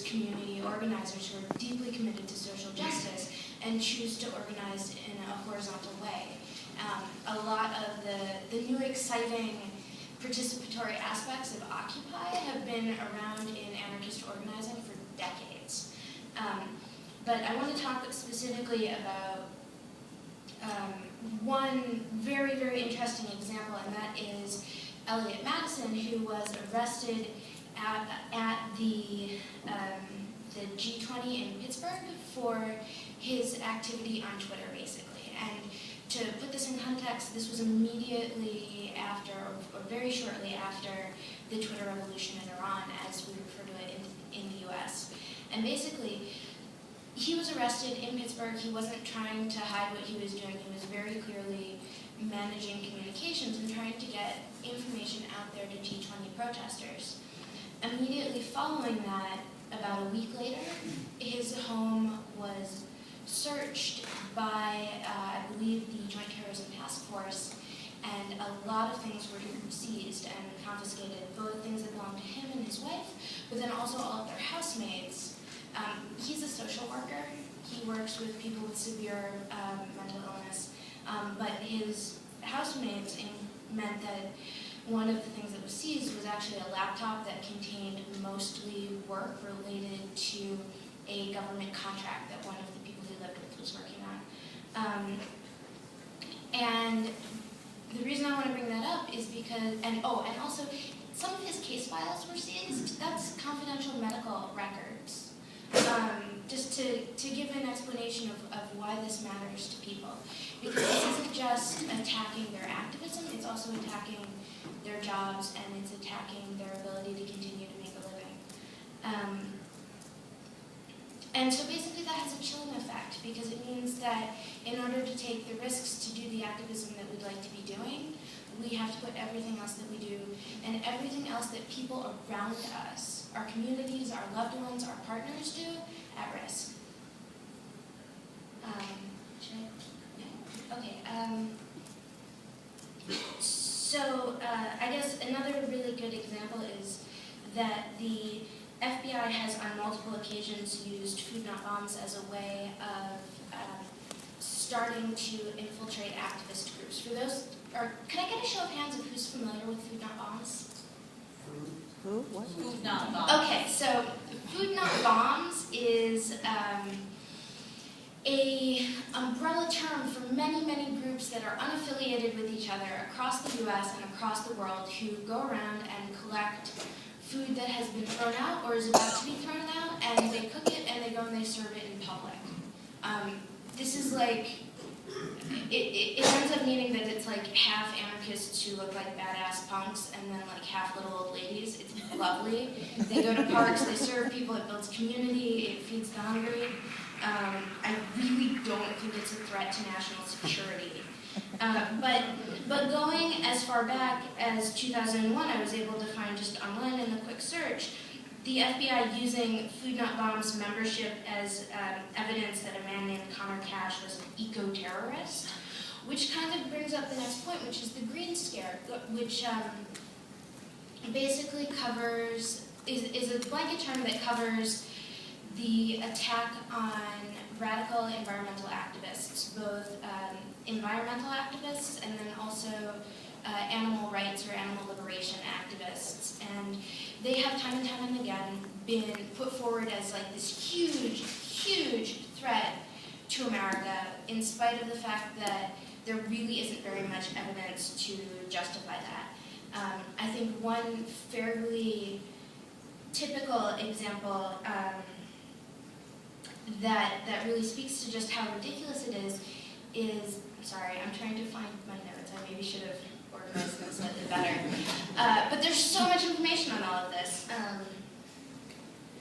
community organizers who are deeply committed to social justice and choose to organize in a horizontal way. A lot of the new exciting participatory aspects of Occupy have been around in anarchist organizing for decades. But I want to talk specifically about one very, very interesting example, and that is Elliot Madison, who was arrested at the G20 in Pittsburgh for his activity on Twitter, basically. And to put this in context, this was immediately after, or very shortly after, the Twitter revolution in Iran, as we refer to it in the US. And basically, he was arrested in Pittsburgh. He wasn't trying to hide what he was doing. He was very clearly managing communications and trying to get information out there to G20 protesters. Immediately following that, about a week later, his home was searched by, I believe, the Joint Terrorism Task Force, and a lot of things were seized and confiscated, both things that belonged to him and his wife, but then also all of their housemates. He's a social worker. He works with people with severe mental illness, but his housemates meant that one of the things that was seized was actually a laptop that contained mostly work related to a government contract that one of the people he lived with was working on. And the reason I want to bring that up is because, and also, some of his case files were seized. That's confidential medical records. Just to give an explanation of why this matters to people. Because this isn't just attacking their activism, it's also attacking their jobs, and it's attacking their ability to continue to make a living. And so basically that has a chilling effect, because it means that in order to take the risks to do the activism that we'd like to be doing, we have to put everything else that we do and everything else that people around us, our communities, our loved ones, our partners do, at risk. So I guess another really good example is that the FBI has on multiple occasions used food not bombs as a way of starting to infiltrate activist groups. For those, can I get a show of hands of who's familiar with food not bombs? Who? What? Food not bombs. Okay, so food not bombs is a umbrella term for many, many groups that are unaffiliated with each other across the US and across the world who go around and collect food that has been thrown out or is about to be thrown out, and they cook it and they go and they serve it in public. This is like, it ends up meaning that it's like half anarchists who look like badass punks and then like half little old ladies. It's lovely. They go to parks, they serve people, it builds community, it feeds the hungry. I really don't think it's a threat to national security. But going as far back as 2001, I was able to find just online in a quick search, the FBI using Food Not Bombs membership as evidence that a man named Connor Cash was an eco-terrorist, which kind of brings up the next point, which is the Green Scare, which basically covers, is a blanket term that covers the attack on radical environmental activists, both environmental activists and then also animal rights or animal liberation activists. And they have time and time and again been put forward as like this huge, huge threat to America, in spite of the fact that there really isn't very much evidence to justify that. I think one fairly typical example that really speaks to just how ridiculous it is, sorry, I'm trying to find my notes. I maybe should have organized them slightly better. But there's so much information on all of this.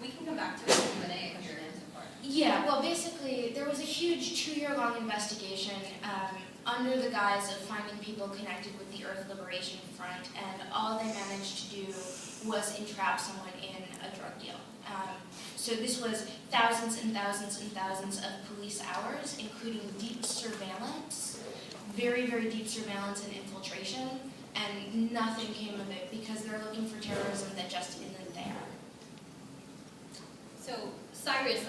We can come back to it in a minute if you're in support. Yeah, well, basically, there was a huge 2-year-long investigation under the guise of finding people connected with the Earth Liberation Front, and all they managed to do was entrap someone in a drug deal. So this was thousands and thousands and thousands of police hours, including deep surveillance, very, very deep surveillance and infiltration, and nothing came of it because they're looking for terrorism that just isn't there. So Cyrus,